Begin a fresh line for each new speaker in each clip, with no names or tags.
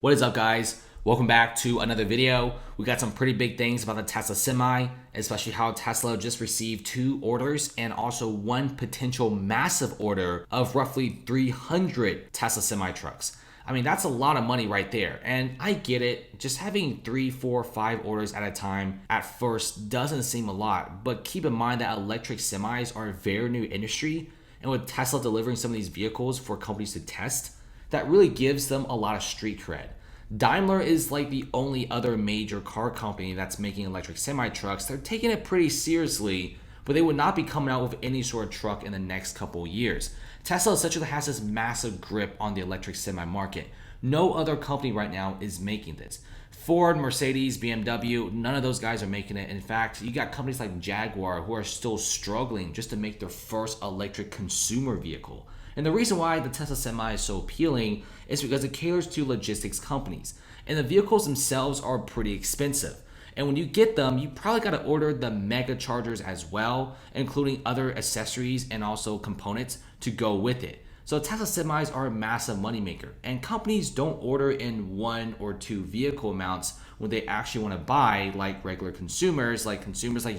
What is up, guys? Welcome back to another video. We got some pretty big things about the Tesla Semi, especially how Tesla just received 2 orders and also one potential massive order of roughly 300 Tesla Semi trucks. I mean, that's a lot of money right there. And I get it. Just having 3, 4, 5 orders at a time at first doesn't seem a lot. But keep in mind that electric semis are a very new industry. And with Tesla delivering some of these vehicles for companies to test, that really gives them a lot of street cred. Daimler is like the only other major car company that's making electric semi trucks. They're taking it pretty seriously, but they would not be coming out with any sort of truck in the next couple of years. Tesla essentially has this massive grip on the electric semi market. No other company right now is making this. Ford, Mercedes, BMW, none of those guys are making it. In fact, you got companies like Jaguar who are still struggling just to make their first electric consumer vehicle. And the reason why the Tesla Semi is so appealing is because it caters to logistics companies. And the vehicles themselves are pretty expensive. And when you get them, you probably got to order the mega chargers as well, including other accessories and also components to go with it. So Tesla semis are a massive moneymaker, and companies don't order in 1 or 2 vehicle amounts when they actually want to buy like regular consumers, like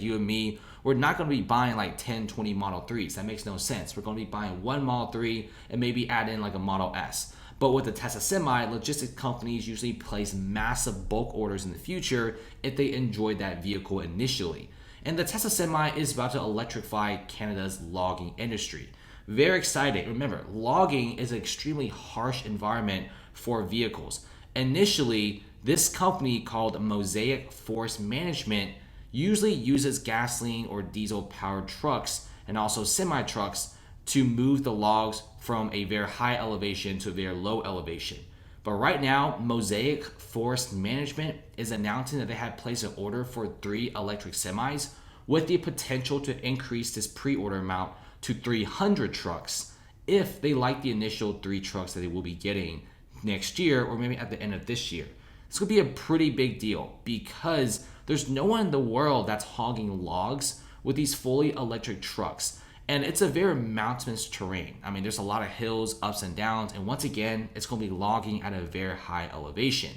you and me. We're not going to be buying like 10, 20 Model 3s. That makes no sense. We're going to be buying 1 Model 3 and maybe add in like a Model S. But with the Tesla Semi, logistics companies usually place massive bulk orders in the future if they enjoy that vehicle initially. And the Tesla Semi is about to electrify Canada's logging industry. Very excited. Remember, logging is an extremely harsh environment for vehicles. Initially, this company called Mosaic Forest Management usually uses gasoline or diesel powered trucks and also semi trucks to move the logs from a very high elevation to a very low elevation. But right now, Mosaic Forest Management is announcing that they have placed an order for 3 electric semis with the potential to increase this pre-order amount to 300 trucks if they like the initial 3 trucks that they will be getting next year or maybe at the end of this year. This could be a pretty big deal because there's no one in the world that's hogging logs with these fully electric trucks. And it's a very mountainous terrain. I mean, there's a lot of hills, ups and downs. And once again, it's going to be logging at a very high elevation.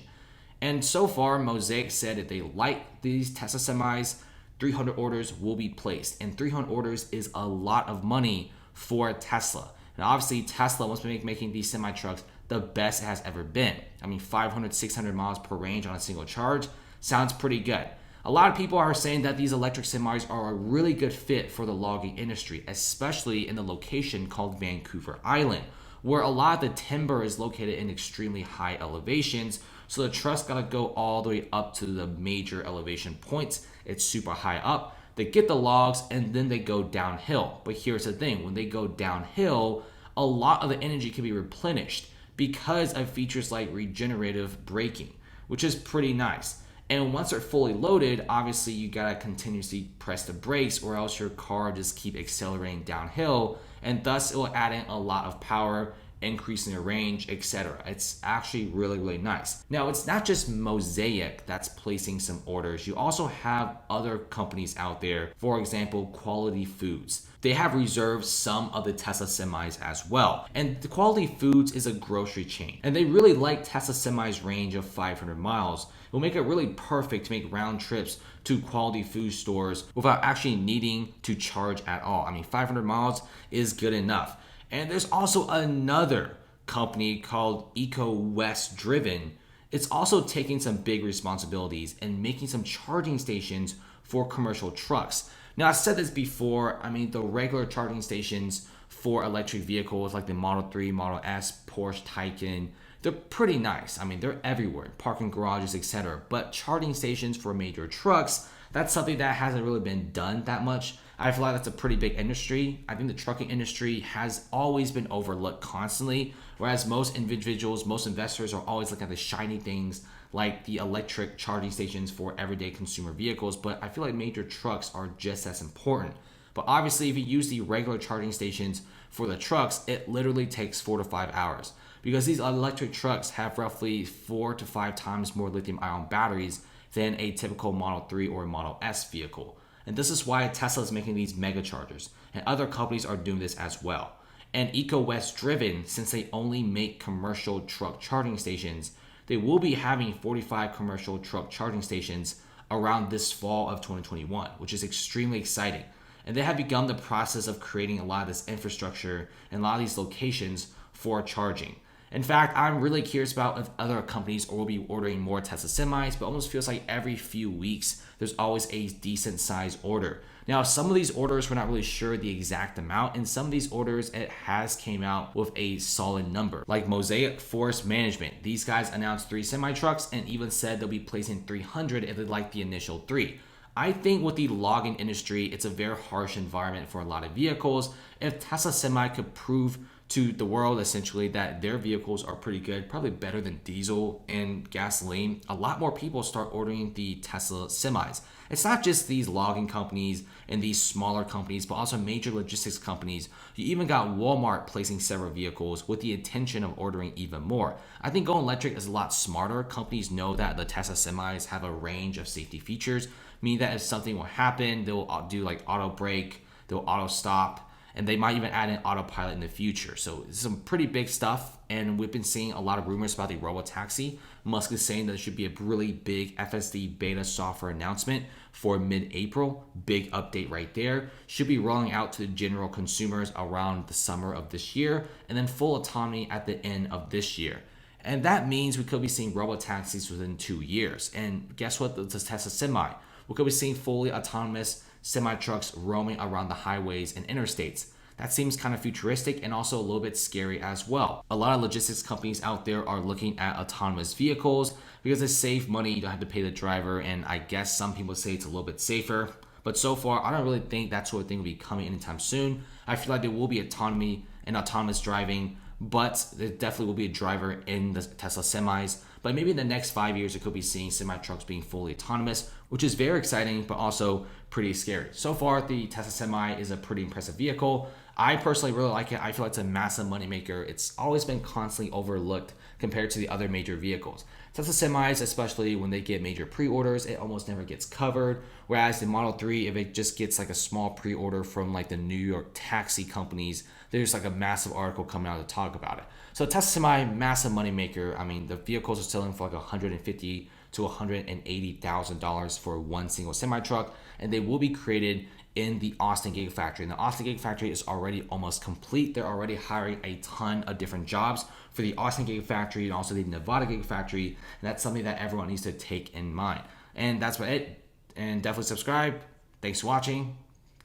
And so far, Mosaic said if they like these Tesla semis, 300 orders will be placed. And 300 orders is a lot of money for Tesla. And obviously, Tesla wants to making these semi trucks the best it has ever been. I mean, 500, 600 miles per range on a single charge sounds pretty good. A lot of people are saying that these electric semis are a really good fit for the logging industry, especially in the location called Vancouver Island, where a lot of the timber is located in extremely high elevations. So the trucks gotta go all the way up to the major elevation points. It's super high up. They get the logs and then they go downhill. But here's the thing, when they go downhill, a lot of the energy can be replenished because of features like regenerative braking, which is pretty nice. And once they're fully loaded, obviously you gotta continuously press the brakes or else your car just keep accelerating downhill, and thus it will add in a lot of power, increasing the range, etc. It's actually really, really nice. Now, it's not just Mosaic that's placing some orders. You also have other companies out there, for example, Quality Foods. They have reserved some of the Tesla semis as well. And the Quality Foods is a grocery chain, and they really like Tesla semis' range of 500 miles. It will make it really perfect to make round trips to quality food stores without actually needing to charge at all. I mean, 500 miles is good enough. And there's also another company called Eco West Driven. It's also taking some big responsibilities and making some charging stations for commercial trucks. Now, I've said this before. I mean, the regular charging stations for electric vehicles like the Model 3, Model S, Porsche Taycan, they're pretty nice. I mean, they're everywhere, parking garages, etc. But charging stations for major trucks, that's something that hasn't really been done that much. I feel like that's a pretty big industry. I think the trucking industry has always been overlooked constantly, whereas most individuals, most investors are always looking at the shiny things like the electric charging stations for everyday consumer vehicles. But I feel like major trucks are just as important. But obviously, if you use the regular charging stations for the trucks, it literally takes 4 to 5 hours because these electric trucks have roughly 4 to 5 times more lithium-ion batteries than a typical Model 3 or Model S vehicle. And this is why Tesla is making these mega chargers, and other companies are doing this as well. And Eco West Driven, since they only make commercial truck charging stations, they will be having 45 commercial truck charging stations around this fall of 2021, which is extremely exciting. And they have begun the process of creating a lot of this infrastructure and a lot of these locations for charging. In fact, I'm really curious about if other companies will be ordering more Tesla semis, but it almost feels like every few weeks, there's always a decent size order. Now, some of these orders, we're not really sure the exact amount. In some of these orders, it has came out with a solid number. Like Mosaic Forest Management. These guys announced 3 semi-trucks and even said they'll be placing 300 if they like the initial 3. I think with the logging industry, it's a very harsh environment for a lot of vehicles. If Tesla Semi could prove to the world essentially that their vehicles are pretty good, probably better than diesel and gasoline, a lot more people start ordering the Tesla semis. It's not just these logging companies and these smaller companies, but also major logistics companies. You even got Walmart placing several vehicles with the intention of ordering even more. I think going electric is a lot smarter. Companies know that the Tesla semis have a range of safety features, meaning that if something will happen, they'll do like auto brake, they'll auto stop, and they might even add an autopilot in the future. So it's some pretty big stuff, and we've been seeing a lot of rumors about the robotaxi. Musk is saying that there should be a really big FSD beta software announcement for mid-April. Big update right there. Should be rolling out to the general consumers around the summer of this year, and then full autonomy at the end of this year. And that means we could be seeing robotaxis within 2 years. And guess what? The Tesla Semi. We could be seeing fully autonomous semi-trucks roaming around the highways and interstates. That seems kind of futuristic and also a little bit scary as well. A lot of logistics companies out there are looking at autonomous vehicles because they save money, you don't have to pay the driver, and I guess some people say it's a little bit safer. But so far, I don't really think that sort of thing will be coming anytime soon. I feel like there will be autonomy and autonomous driving, but there definitely will be a driver in the Tesla semis. But maybe in the next 5 years, it could be seeing semi-trucks being fully autonomous, which is very exciting, but also pretty scary. So far, the Tesla Semi is a pretty impressive vehicle. I personally really like it. I feel like it's a massive moneymaker. It's always been constantly overlooked compared to the other major vehicles. Tesla semis, especially when they get major pre-orders, it almost never gets covered. Whereas the Model 3, if it just gets like a small pre-order from like the New York taxi companies, there's like a massive article coming out to talk about it. So Tesla Semi, massive moneymaker. I mean, the vehicles are selling for like $150,000 to $180,000 for one single semi-truck, and they will be created in the Austin Gigafactory. And the Austin Gigafactory is already almost complete. They're already hiring a ton of different jobs for the Austin Gigafactory and also the Nevada Gigafactory, and that's something that everyone needs to take in mind. And that's about it. And definitely subscribe. Thanks for watching.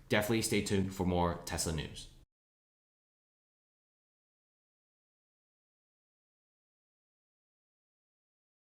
Definitely stay tuned for more Tesla news.